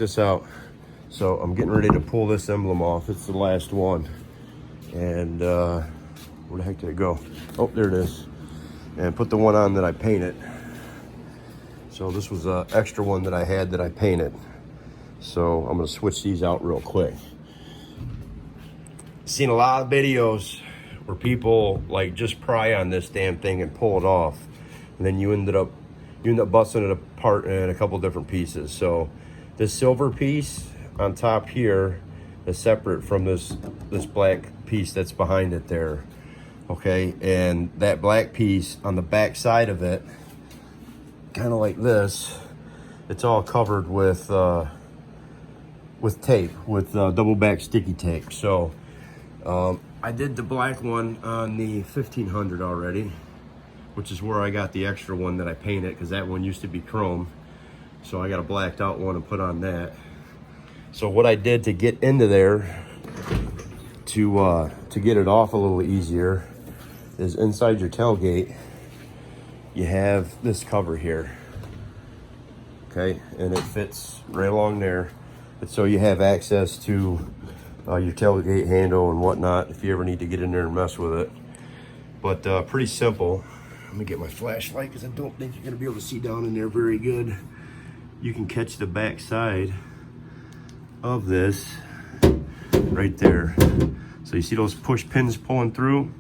this out. So I'm getting ready to pull this emblem off. It's the last one. And where the heck did it go? Oh, there it is. And put the one on that I painted. So this was an extra one that I had that I painted. So I'm gonna switch these out real quick. Seen a lot of videos where people like just pry on this damn thing and pull it off. And then you end up busting it apart in a couple different pieces. So this silver piece on top here is separate from this black piece that's behind it there. Okay, and that black piece on the back side of it, kind of like this, it's all covered with tape, with double back sticky tape. So I did the black one on the 1500 already, which is where I got the extra one that I painted, because that one used to be chrome. So I got a blacked out one and put on that. So what I did to get into there, to get it off a little easier, is inside your tailgate, you have this cover here. Okay, and it fits right along there. And so you have access to your tailgate handle and whatnot if you ever need to get in there and mess with it. But pretty simple. Let me get my flashlight because I don't think you're gonna be able to see down in there very good. You can catch the back side of this right there. So you see those push pins pulling through,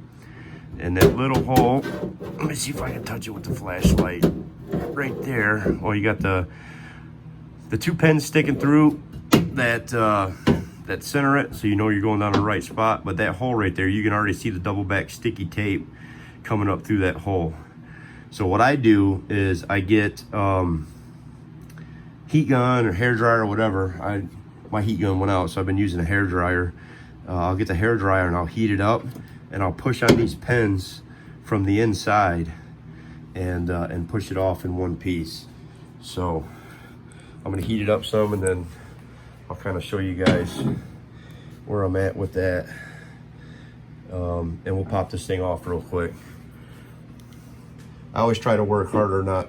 and that little hole, let me see if I can touch it with the flashlight. Right there, well, you got the two pins sticking through that center it, so you know you're going down the right spot. But that hole right there, you can already see the double back sticky tape coming up through that hole. So what I do is I get heat gun or hair dryer or whatever. My heat gun went out, so I've been using a hair dryer. I'll get the hair dryer and I'll heat it up, and I'll push on these pins from the inside and push it off in one piece. So I'm gonna heat it up some, and then I'll kind of show you guys where I'm at with that. And we'll pop this thing off real quick. I always try to work harder, not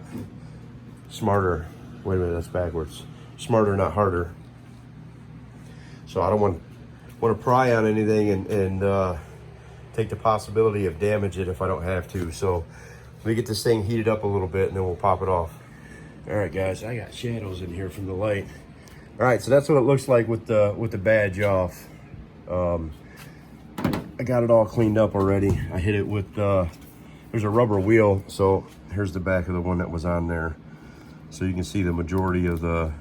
smarter. Wait a minute, that's backwards. Smarter, not harder. So I don't want to pry on anything and take the possibility of damage it if I don't have to. So let me get this thing heated up a little bit, and then we'll pop it off. All right, guys, I got shadows in here from the light. All right, so that's what it looks like with the badge off. I got it all cleaned up already. I hit it with there's a rubber wheel, so here's the back of the one that was on there. So you can see the majority of the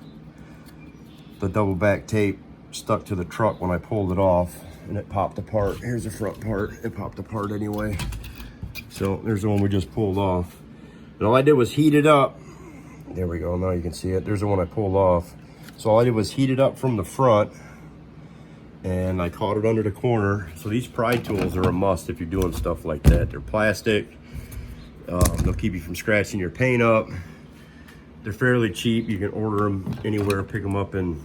double back tape stuck to the truck when I pulled it off, and it popped apart. Here's the front part. It popped apart anyway. So there's the one we just pulled off. And all I did was heat it up. There we go, now you can see it. There's the one I pulled off. So all I did was heat it up from the front, and I caught it under the corner. So these pry tools are a must if you're doing stuff like that. They're plastic. They'll keep you from scratching your paint up. They're fairly cheap. You can order them anywhere, pick them up in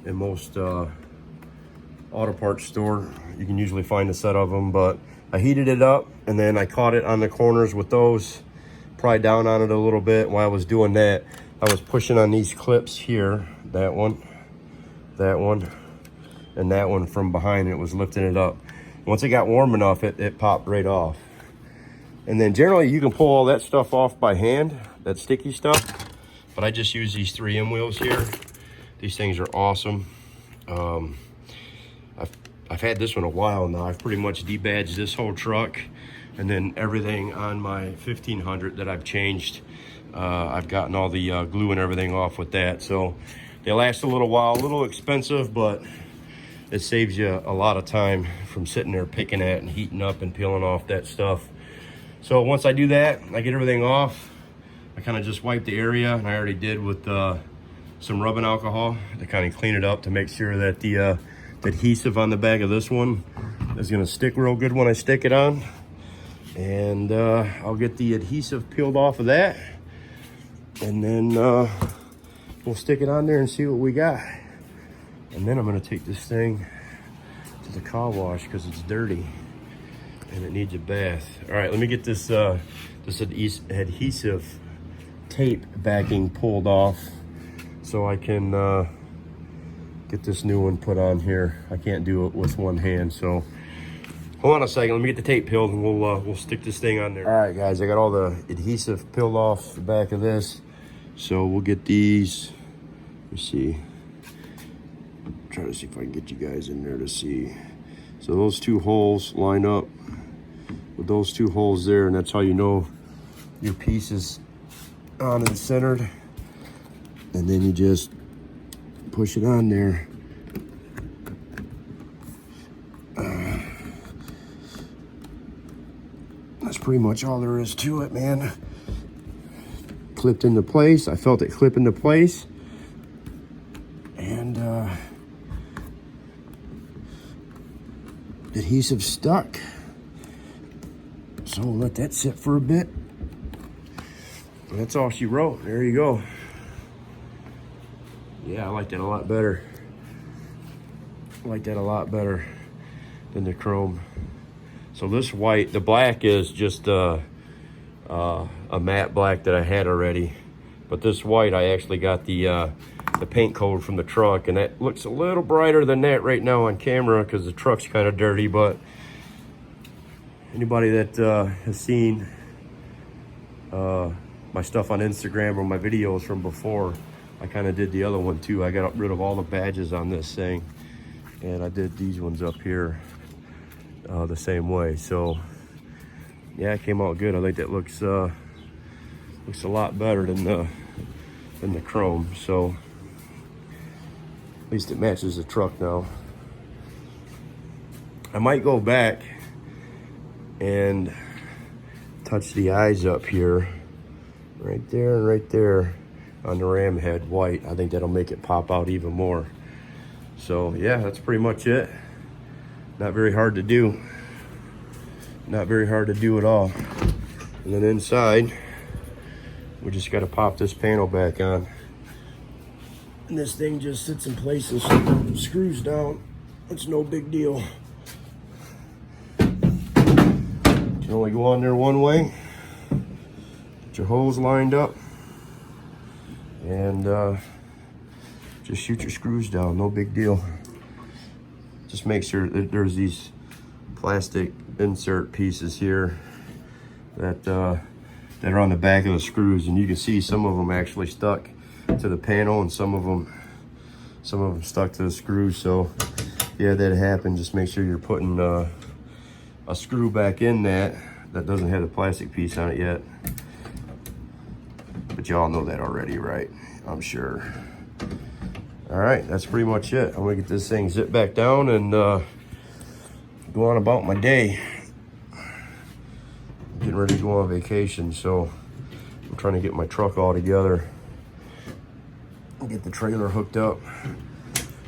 most auto parts store. You can usually find a set of them, but I heated it up, and then I caught it on the corners with those, pried down on it a little bit. While I was doing that, I was pushing on these clips here, that one, and that one from behind. It was lifting it up. Once it got warm enough, it popped right off. And then generally you can pull all that stuff off by hand, that sticky stuff, but I just use these 3M wheels here. These things are awesome. I've had this one a while now. I've pretty much debadged this whole truck, and then everything on my 1500 that I've changed, I've gotten all the glue and everything off with that. So they last a little while, a little expensive, but it saves you a lot of time from sitting there picking at and heating up and peeling off that stuff. So once I do that, I get everything off. I kind of just wipe the area, and I already did with some rubbing alcohol to kind of clean it up, to make sure that the adhesive on the back of this one is going to stick real good when I stick it on. And I'll get the adhesive peeled off of that, and then we'll stick it on there and see what we got. And then I'm going to take this thing to the car wash because it's dirty and it needs a bath. All right, let me get this adhesive tape backing pulled off so I can get this new one put on here. I can't do it with one hand, so hold on a second. Let me get the tape peeled and we'll stick this thing on there. All right, guys, I got all the adhesive peeled off the back of this, so we'll get these. Let me see. I'm trying to see if I can get you guys in there to see. So those two holes line up with those two holes there, and that's how you know your piece is on and centered. And then you just push it on there. That's pretty much all there is to it, man. Clipped into place. I felt it clip into place. And adhesive stuck. So we'll let that sit for a bit. And that's all she wrote. There you go. Yeah, I like that a lot better. I like that a lot better than the chrome. So this white, the black is just a matte black that I had already. But this white, I actually got the paint code from the truck, and that looks a little brighter than that right now on camera because the truck's kind of dirty. But anybody that has seen my stuff on Instagram or my videos from before, I kind of did the other one too. I got rid of all the badges on this thing, and I did these ones up here the same way. So yeah, it came out good. I think that looks a lot better than the chrome. So at least it matches the truck now. I might go back and touch the eyes up here, right there and right there on the ram head white. I think that'll make it pop out even more. So yeah, that's pretty much it. Not very hard to do. Not very hard to do at all. And then inside, we just got to pop this panel back on. And this thing just sits in place and screws down. It's no big deal. You can only go on there one way. Get your hose lined up. And just shoot your screws down, no big deal. Just make sure that there's these plastic insert pieces here that are on the back of the screws, and you can see some of them actually stuck to the panel, and some of them stuck to the screws. So yeah, that happened. Just make sure you're putting a screw back in that doesn't have the plastic piece on it yet. But y'all know that already, right? I'm sure. All right, that's pretty much it. I'm gonna get this thing zipped back down and go on about my day. I'm getting ready to go on vacation, so I'm trying to get my truck all together and get the trailer hooked up.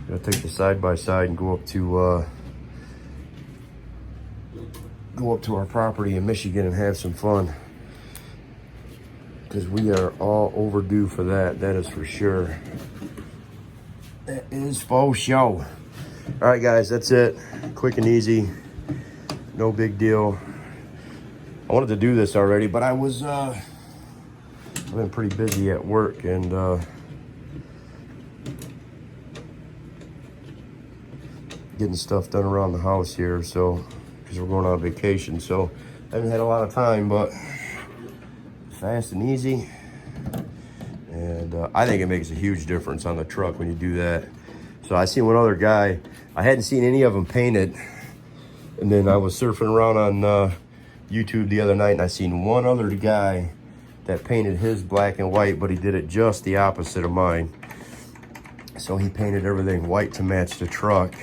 Gotta take the side-by-side and go up to our property in Michigan and have some fun, because we are all overdue for that. That is for sure. That is for sure. All right, guys, that's it. Quick and easy. No big deal. I wanted to do this already, but I've been pretty busy at work and getting stuff done around the house here, so because we're going on vacation. So I haven't had a lot of time, but fast and easy. And I think it makes a huge difference on the truck when you do that. So I seen one other guy, I hadn't seen any of them painted, and then I was surfing around on YouTube the other night, and I seen one other guy that painted his black and white, but he did it just the opposite of mine. So he painted everything white to match the truck,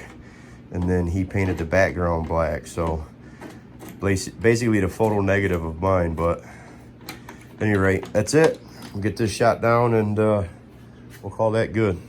and then he painted the background black. So basically the photo negative of mine. But at any rate, that's it. We'll get this shot down and we'll call that good.